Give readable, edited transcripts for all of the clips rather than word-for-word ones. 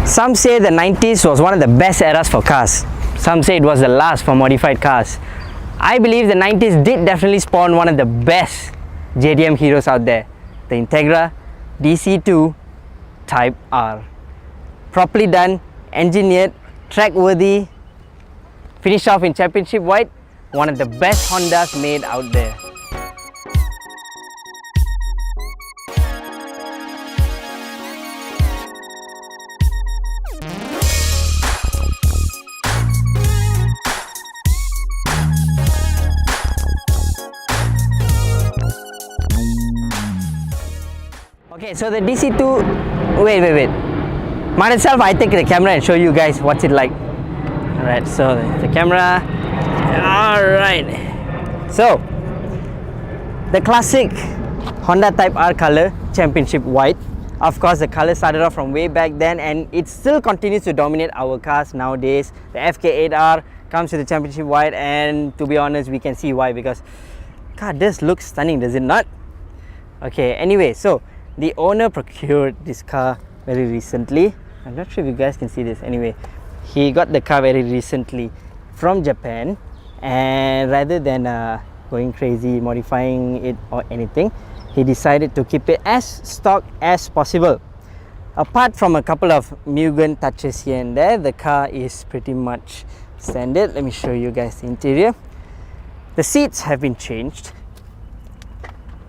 Some say the 90s was one of the best eras for cars. Some say it was the last for modified cars. I believe the 90s did definitely spawn one of the best JDM heroes out there, the Integra DC2 Type R. Properly done, engineered, track-worthy, finished off in championship white, one of the best Hondas made out there. Okay, so the DC2, wait. Might itself, I take the camera and show you guys what's it like. Alright, so the camera. Alright. So, the classic Honda Type R color, championship white. Of course, the color started off from way back then and it still continues to dominate our cars nowadays. The FK8R comes with the championship white, and to be honest, we can see why, because God, this looks stunning, does it not? Okay, anyway, so the owner procured this car very recently. I'm not sure if you guys can see this. Anyway, he got the car very recently from Japan, and rather than going crazy modifying it or anything, he decided to keep it as stock as possible. Apart from a couple of Mugen touches here and there, the car is pretty much standard. Let me show you guys the interior. The seats have been changed,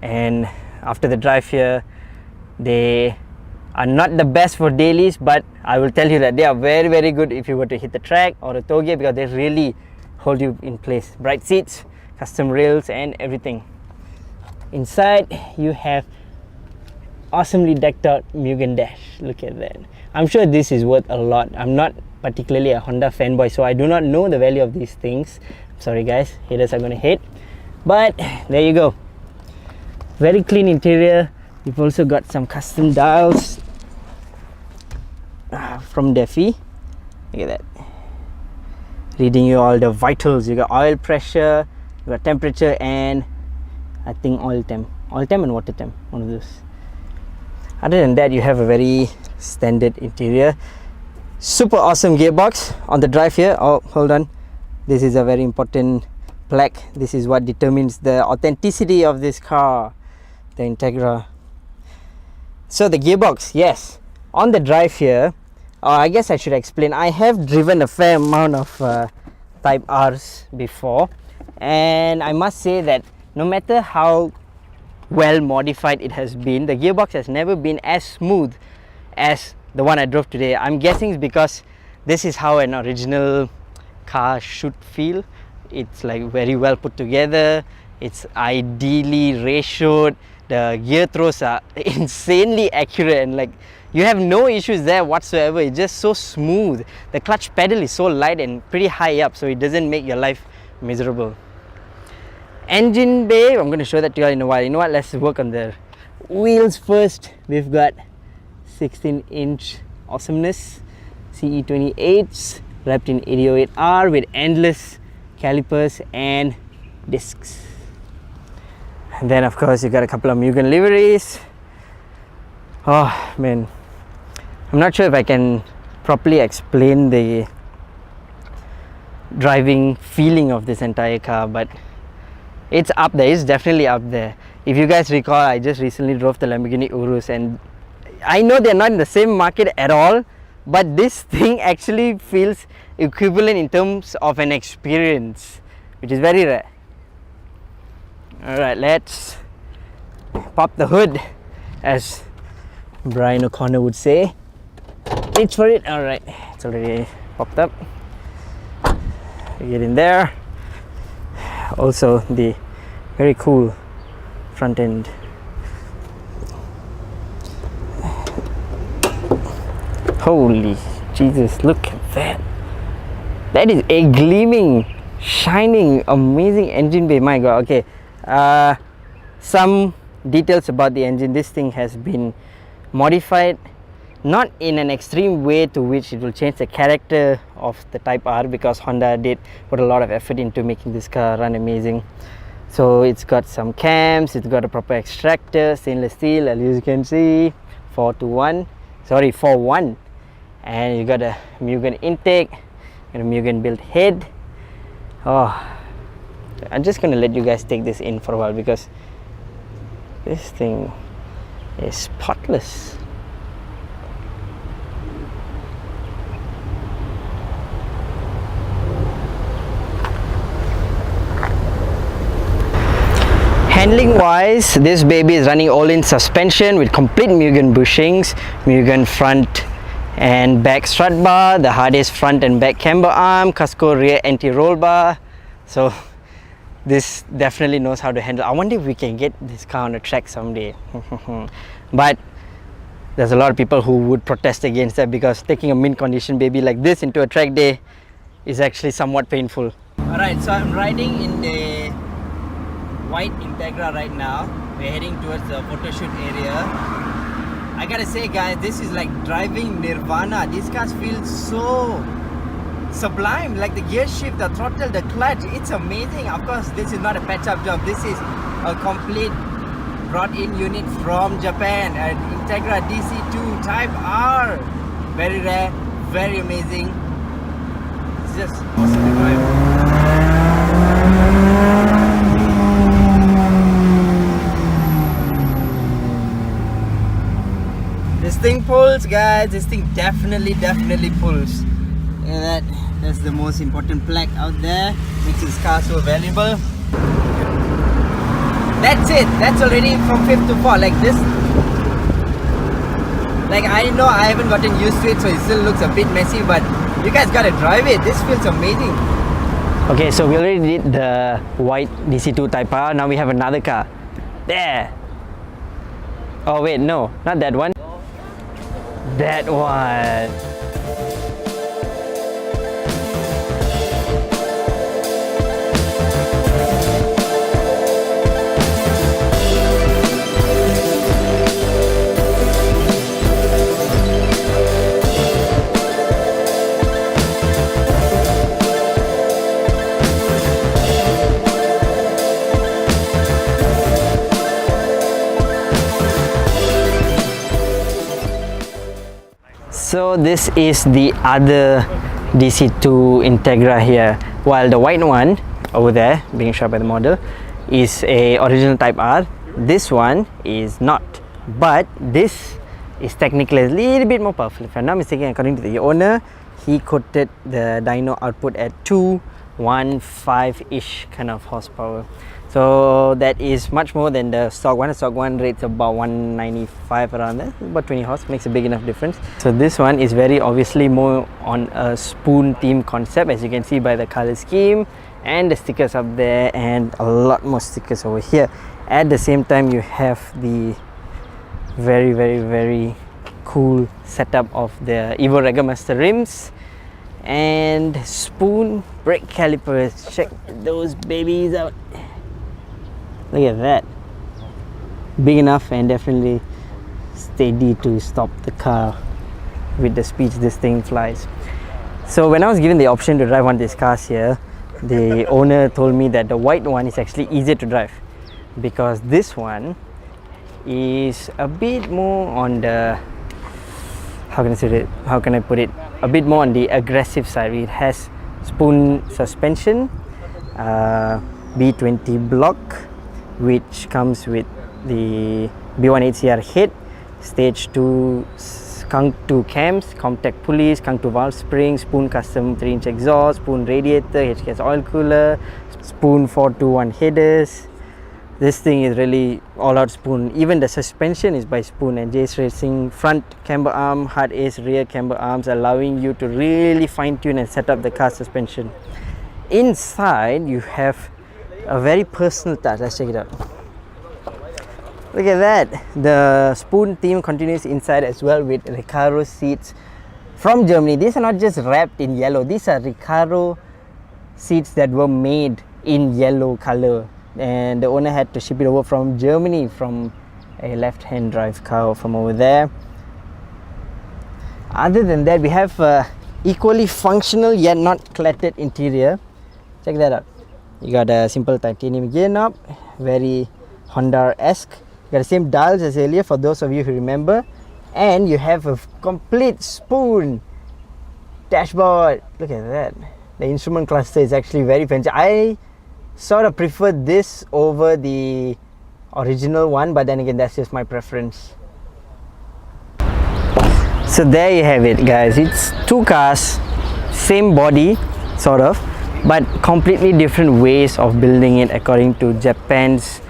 and after the drive here, they are not the best for dailies, but I will tell you that they are very, very good if you were to hit the track or the toe gear, because they really hold you in place. Bright seats, custom rails and everything. Inside you have awesomely decked out Mugen dash. Look at that. I'm sure this is worth a lot. I'm not particularly a Honda fanboy, so I do not know the value of these things. Sorry guys, haters are gonna hate, but there you go. Very clean interior. You've also got some custom dials from Defi. Look at that, reading you all the vitals. You got oil pressure, you got temperature, and I think oil temp and water temp, one of those. Other than that, you have a very standard interior. Super awesome gearbox on the drive here. Oh, hold on, this is a very important plaque. This is what determines the authenticity of this car, the Integra. So the gearbox, yes, on the drive here, I guess I should explain. I have driven a fair amount of Type Rs before, and I must say that no matter how well modified it has been, the gearbox has never been as smooth as the one I drove today. I'm guessing it's because this is how an original car should feel. It's like very well put together, it's ideally ratioed, the gear throws are insanely accurate, and like you have no issues there whatsoever. It's just so smooth. The clutch pedal is so light and pretty high up, so it doesn't make your life miserable. Engine bay, I'm going to show that to you all in a while. You know what, let's work on the wheels first. We've got 16-inch awesomeness CE28s wrapped in 808R with endless calipers and discs. And then of course you got a couple of Mugen liveries. Oh man, I'm not sure if I can properly explain the driving feeling of this entire car, but it's up there. It's definitely up there. If you guys recall, I just recently drove the Lamborghini Urus, and I know they're not in the same market at all, but this thing actually feels equivalent in terms of an experience, which is very rare. Alright, let's pop the hood, as Brian O'Connor would say. Reach for it. Alright, it's already popped up. Get in there. Also the very cool front end. Holy Jesus, look at that. That is a gleaming, shining, amazing engine bay. My god. Okay, some details about the engine. This thing has been modified not in an extreme way to which it will change the character of the Type R, because Honda did put a lot of effort into making this car run amazing. So it's got some cams, it's got a proper extractor, stainless steel, as you can see, 4-1, and you got a Mugen intake and a Mugen built head. Oh, I'm just gonna let you guys take this in for a while because this thing is spotless. Handling wise, this baby is running all-in suspension with complete Mugen bushings, Mugen front and back strut bar, the hardest front and back camber arm, Casco rear anti-roll bar. So this definitely knows how to handle. I wonder if we can get this car on the track someday. But there's a lot of people who would protest against that, because taking a mint condition baby like this into a track day is actually somewhat painful. Alright, so I'm riding in the white Integra right now. We're heading towards the photo shoot area. I gotta say guys, this is like driving nirvana. These cars feel so sublime, like the gear shift, the throttle, the clutch, it's amazing. Of course, this is not a patch-up job. This is a complete brought-in unit from Japan, an Integra DC2 Type R. Very rare, very amazing. It's just awesome to drive. This thing pulls, guys. This thing definitely pulls. And that's the most important plaque out there, makes this car so valuable. That's it. That's already from 5th to 4th. Like this. Like I know I haven't gotten used to it, so it still looks a bit messy. But you guys gotta drive it. This feels amazing. Okay, so we already did the white DC2 Type R. Now we have another car. There. Oh wait, no, not that one. That one. So this is the other DC2 Integra here, while the white one over there being shot by the model is a original Type R. This one is not, but this is technically a little bit more powerful. If I'm not mistaken, according to the owner, he quoted the dyno output at 215-ish kind of horsepower. So that is much more than the stock one. The stock one rates about 195 around there, about 20 horse, makes a big enough difference. So this one is very obviously more on a Spoon theme concept, as you can see by the color scheme and the stickers up there, and a lot more stickers over here. At the same time, you have the very cool setup of the Evo Regamaster rims and Spoon brake calipers. Check those babies out. Look at that. Big enough and definitely steady to stop the car with the speeds this thing flies. So when I was given the option to drive one of these cars here, the owner told me that the white one is actually easier to drive, because this one is a bit more on the, how can I put it, a bit more on the aggressive side. It has Spoon suspension, B20 block, which comes with the B18CR head, stage 2 skunk 2 cams, Comtech pulleys, skunk 2 valve springs, Spoon custom 3-inch exhaust, Spoon radiator, HKS oil cooler, Spoon 421 headers. This thing is really all out Spoon. Even the suspension is by Spoon and Jace Racing front camber arm, hard ace rear camber arms, allowing you to really fine tune and set up the car suspension. Inside you have a very personal touch. Let's check it out. Look at that. The Spoon theme continues inside as well with Recaro seats from Germany. These are not just wrapped in yellow. These are Recaro seats that were made in yellow color, and the owner had to ship it over from Germany from a left-hand drive car from over there. Other than that, we have equally functional yet not cluttered interior. Check that out. You got a simple titanium gear knob, very Honda-esque. You got the same dials as earlier for those of you who remember, and you have a complete Spoon dashboard. Look at that. The instrument cluster is actually very fancy. I sort of prefer this over the original one, but then again, that's just my preference. So there you have it, guys. It's two cars, same body sort of, but completely different ways of building it according to Japan's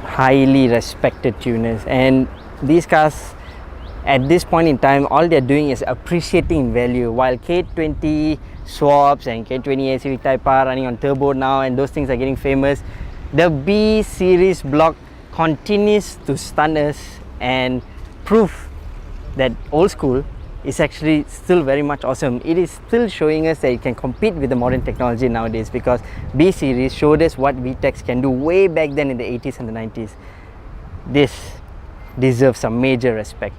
highly respected tuners. And these cars at this point in time, all they're doing is appreciating value. While K20 swaps and K20 Civic Type R running on turbo now, and those things are getting famous, the B series block continues to stun us and prove that old school is actually still very much awesome. It is still showing us that it can compete with the modern technology nowadays, because B series showed us what VTECs can do way back then in the 80s and the 90s. This deserves some major respect.